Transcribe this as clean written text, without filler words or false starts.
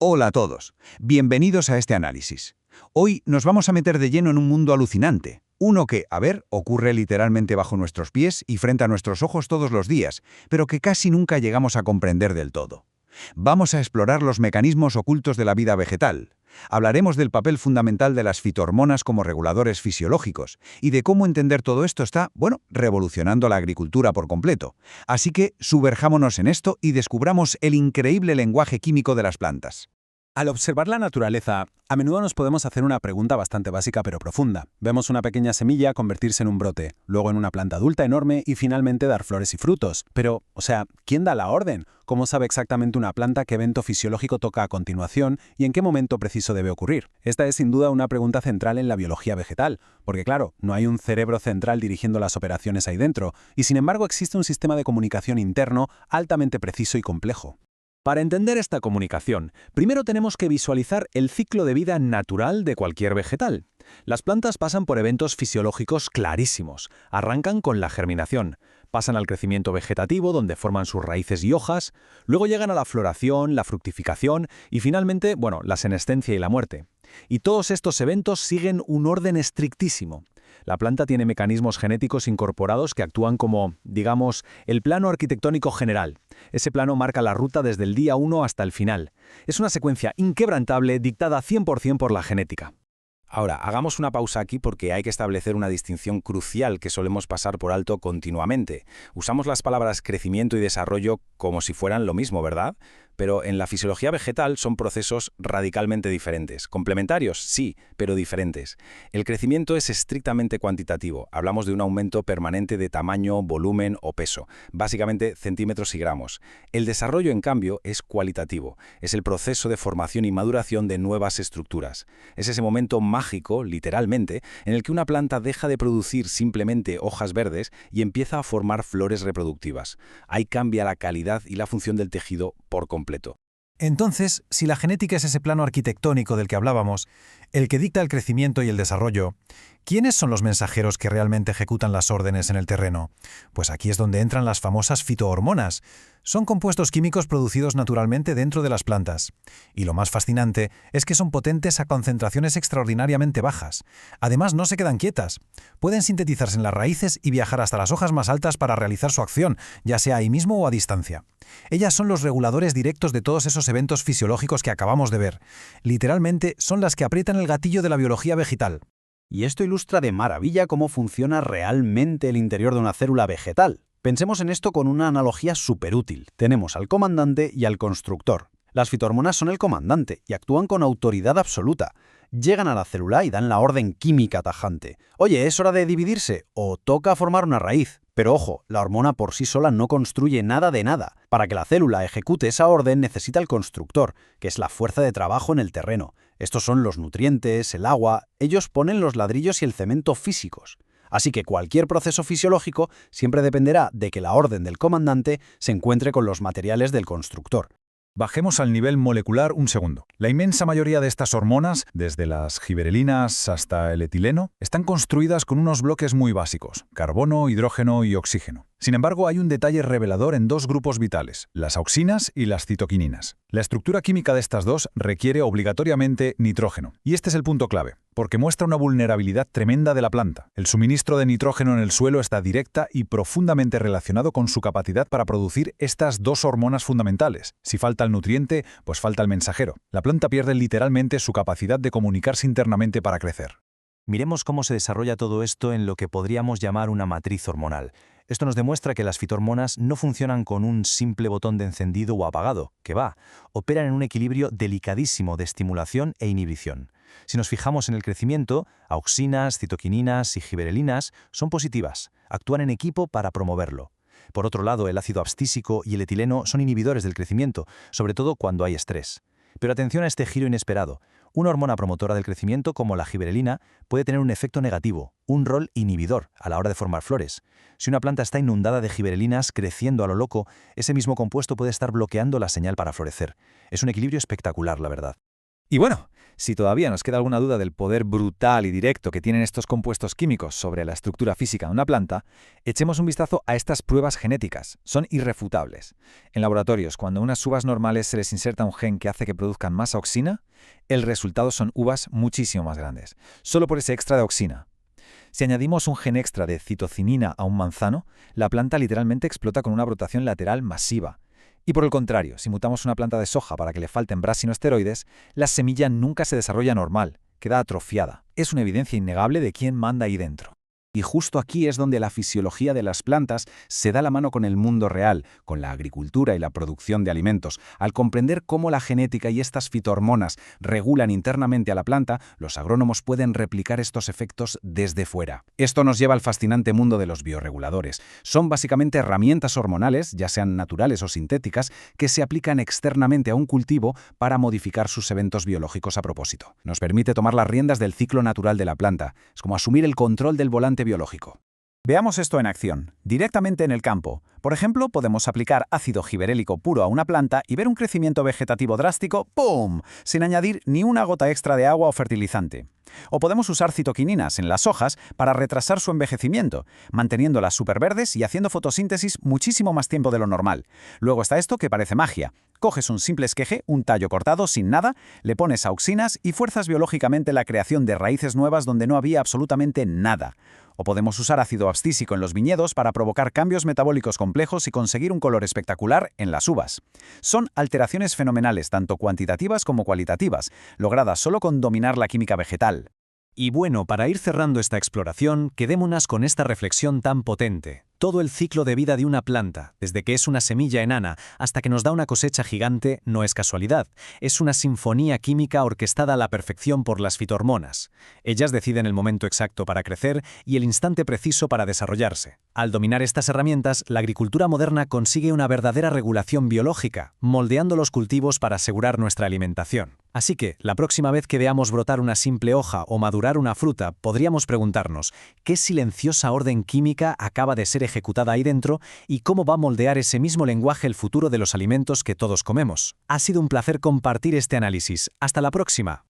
Hola a todos, bienvenidos a este análisis. Hoy nos vamos a meter de lleno en un mundo alucinante, uno que, ocurre literalmente bajo nuestros pies y frente a nuestros ojos todos los días, pero que casi nunca llegamos a comprender del todo. Vamos a explorar los mecanismos ocultos de la vida vegetal. Hablaremos del papel fundamental de las fitohormonas como reguladores fisiológicos y de cómo entender todo esto está, revolucionando la agricultura por completo. Así que sumerjámonos en esto y descubramos el increíble lenguaje químico de las plantas. Al observar la naturaleza, a menudo nos podemos hacer una pregunta bastante básica pero profunda. Vemos una pequeña semilla convertirse en un brote, luego en una planta adulta enorme y finalmente dar flores y frutos. Pero, ¿quién da la orden? ¿Cómo sabe exactamente una planta qué evento fisiológico toca a continuación y en qué momento preciso debe ocurrir? Esta es sin duda una pregunta central en la biología vegetal, porque claro, no hay un cerebro central dirigiendo las operaciones ahí dentro, y sin embargo existe un sistema de comunicación interno altamente preciso y complejo. Para entender esta comunicación, primero tenemos que visualizar el ciclo de vida natural de cualquier vegetal. Las plantas pasan por eventos fisiológicos clarísimos. Arrancan con la germinación, pasan al crecimiento vegetativo donde forman sus raíces y hojas, luego llegan a la floración, la fructificación y finalmente, la senescencia y la muerte. Y todos estos eventos siguen un orden estrictísimo. La planta tiene mecanismos genéticos incorporados que actúan como, digamos, el plano arquitectónico general. Ese plano marca la ruta desde el día 1 hasta el final. Es una secuencia inquebrantable dictada 100% por la genética. Ahora, hagamos una pausa aquí porque hay que establecer una distinción crucial que solemos pasar por alto continuamente. Usamos las palabras crecimiento y desarrollo como si fueran lo mismo, ¿verdad? Pero en la fisiología vegetal son procesos radicalmente diferentes. Complementarios, sí, pero diferentes. El crecimiento es estrictamente cuantitativo. Hablamos de un aumento permanente de tamaño, volumen o peso, básicamente centímetros y gramos. El desarrollo, en cambio, es cualitativo. Es el proceso de formación y maduración de nuevas estructuras. Es ese momento mágico, literalmente, en el que una planta deja de producir simplemente hojas verdes y empieza a formar flores reproductivas. Ahí cambia la calidad y la función del tejido por completo. Entonces, si la genética es ese plano arquitectónico del que hablábamos, el que dicta el crecimiento y el desarrollo, ¿quiénes son los mensajeros que realmente ejecutan las órdenes en el terreno? Pues aquí es donde entran las famosas fitohormonas. Son compuestos químicos producidos naturalmente dentro de las plantas. Y lo más fascinante es que son potentes a concentraciones extraordinariamente bajas. Además, no se quedan quietas. Pueden sintetizarse en las raíces y viajar hasta las hojas más altas para realizar su acción, ya sea ahí mismo o a distancia. Ellas son los reguladores directos de todos esos eventos fisiológicos que acabamos de ver. Literalmente, son las que aprietan el gatillo de la biología vegetal. Y esto ilustra de maravilla cómo funciona realmente el interior de una célula vegetal. Pensemos en esto con una analogía superútil. Tenemos al comandante y al constructor. Las fitohormonas son el comandante y actúan con autoridad absoluta. Llegan a la célula y dan la orden química tajante. Oye, ¿es hora de dividirse? ¿O toca formar una raíz? Pero ojo, la hormona por sí sola no construye nada de nada. Para que la célula ejecute esa orden necesita el constructor, que es la fuerza de trabajo en el terreno. Estos son los nutrientes, el agua. Ellos ponen los ladrillos y el cemento físicos. Así que cualquier proceso fisiológico siempre dependerá de que la orden del comandante se encuentre con los materiales del constructor. Bajemos al nivel molecular un segundo. La inmensa mayoría de estas hormonas, desde las gibberelinas hasta el etileno, están construidas con unos bloques muy básicos: carbono, hidrógeno y oxígeno. Sin embargo, hay un detalle revelador en dos grupos vitales, las auxinas y las citoquininas. La estructura química de estas dos requiere obligatoriamente nitrógeno. Y este es el punto clave, porque muestra una vulnerabilidad tremenda de la planta. El suministro de nitrógeno en el suelo está directa y profundamente relacionado con su capacidad para producir estas dos hormonas fundamentales. Si falta el nutriente, pues falta el mensajero. La planta pierde literalmente su capacidad de comunicarse internamente para crecer. Miremos cómo se desarrolla todo esto en lo que podríamos llamar una matriz hormonal. Esto nos demuestra que las fitohormonas no funcionan con un simple botón de encendido o apagado, operan en un equilibrio delicadísimo de estimulación e inhibición. Si nos fijamos en el crecimiento, auxinas, citoquininas y gibberelinas son positivas, actúan en equipo para promoverlo. Por otro lado, el ácido abscísico y el etileno son inhibidores del crecimiento, sobre todo cuando hay estrés. Pero atención a este giro inesperado. Una hormona promotora del crecimiento, como la gibberelina, puede tener un efecto negativo, un rol inhibidor a la hora de formar flores. Si una planta está inundada de gibberelinas creciendo a lo loco, ese mismo compuesto puede estar bloqueando la señal para florecer. Es un equilibrio espectacular, la verdad. Y bueno, si todavía nos queda alguna duda del poder brutal y directo que tienen estos compuestos químicos sobre la estructura física de una planta, echemos un vistazo a estas pruebas genéticas. Son irrefutables. En laboratorios, cuando a unas uvas normales se les inserta un gen que hace que produzcan más auxina, el resultado son uvas muchísimo más grandes, solo por ese extra de auxina. Si añadimos un gen extra de citocinina a un manzano, la planta literalmente explota con una brotación lateral masiva. Y por el contrario, si mutamos una planta de soja para que le falten brasinoesteroides, la semilla nunca se desarrolla normal, queda atrofiada. Es una evidencia innegable de quién manda ahí dentro. Y justo aquí es donde la fisiología de las plantas se da la mano con el mundo real, con la agricultura y la producción de alimentos. Al comprender cómo la genética y estas fitohormonas regulan internamente a la planta, los agrónomos pueden replicar estos efectos desde fuera. Esto nos lleva al fascinante mundo de los bioreguladores. Son básicamente herramientas hormonales, ya sean naturales o sintéticas, que se aplican externamente a un cultivo para modificar sus eventos biológicos a propósito. Nos permite tomar las riendas del ciclo natural de la planta. Es como asumir el control del volante biológico. Veamos esto en acción, directamente en el campo. Por ejemplo, podemos aplicar ácido giberélico puro a una planta y ver un crecimiento vegetativo drástico, ¡pum!, sin añadir ni una gota extra de agua o fertilizante. O podemos usar citoquininas en las hojas para retrasar su envejecimiento, manteniéndolas superverdes y haciendo fotosíntesis muchísimo más tiempo de lo normal. Luego está esto que parece magia. Coges un simple esqueje, un tallo cortado sin nada, le pones auxinas y fuerzas biológicamente la creación de raíces nuevas donde no había absolutamente nada. O podemos usar ácido abscísico en los viñedos para provocar cambios metabólicos complejos y conseguir un color espectacular en las uvas. Son alteraciones fenomenales, tanto cuantitativas como cualitativas, logradas solo con dominar la química vegetal. Y bueno, para ir cerrando esta exploración, quedémonos con esta reflexión tan potente. Todo el ciclo de vida de una planta, desde que es una semilla enana hasta que nos da una cosecha gigante, no es casualidad. Es una sinfonía química orquestada a la perfección por las fitohormonas. Ellas deciden el momento exacto para crecer y el instante preciso para desarrollarse. Al dominar estas herramientas, la agricultura moderna consigue una verdadera regulación biológica, moldeando los cultivos para asegurar nuestra alimentación. Así que, la próxima vez que veamos brotar una simple hoja o madurar una fruta, podríamos preguntarnos, ¿qué silenciosa orden química acaba de ser ejecutada ahí dentro y cómo va a moldear ese mismo lenguaje el futuro de los alimentos que todos comemos? Ha sido un placer compartir este análisis. Hasta la próxima.